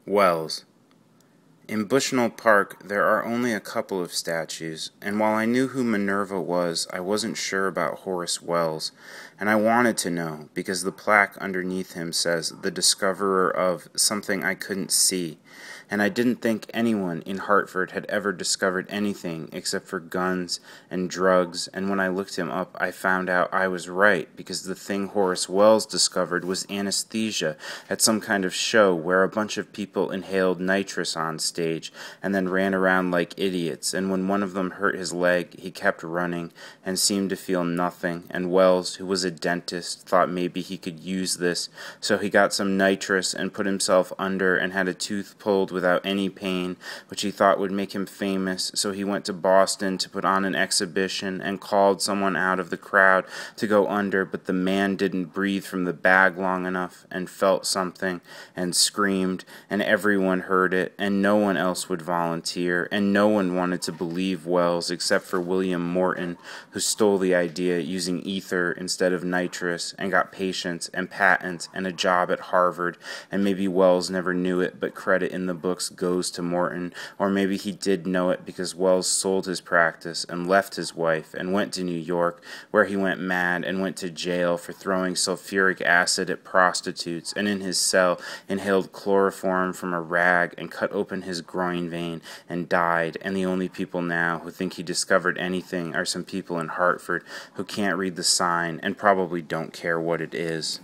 Wells. In Bushnell Park there are only a couple of statues, and while I knew who Minerva was, I wasn't sure about Horace Wells, and I wanted to know, because the plaque underneath him says, "The discoverer of something I couldn't see," and I didn't think anyone in Hartford had ever discovered anything except for guns and drugs, and when I looked him up I found out I was right, because the thing Horace Wells discovered was anesthesia at some kind of show where a bunch of people inhaled nitrous on stage and then ran around like idiots, and when one of them hurt his leg he kept running and seemed to feel nothing, and Wells, who was a dentist, thought maybe he could use this, so he got some nitrous and put himself under and had a tooth pulled without any pain, which he thought would make him famous, so he went to Boston to put on an exhibition and called someone out of the crowd to go under, but the man didn't breathe from the bag long enough and felt something and screamed, and everyone heard it, and no one else would volunteer, and no one wanted to believe Wells except for William Morton, who stole the idea using ether instead of nitrous and got patients and patents and a job at Harvard, and maybe Wells never knew it, but credit in the books goes to Morton, or maybe he did know it because Wells sold his practice and left his wife and went to New York, where he went mad and went to jail for throwing sulfuric acid at prostitutes, and in his cell inhaled chloroform from a rag and cut open his groin vein and died, and the only people now who think he discovered anything are some people in Hartford who can't read the sign and probably don't care what it is.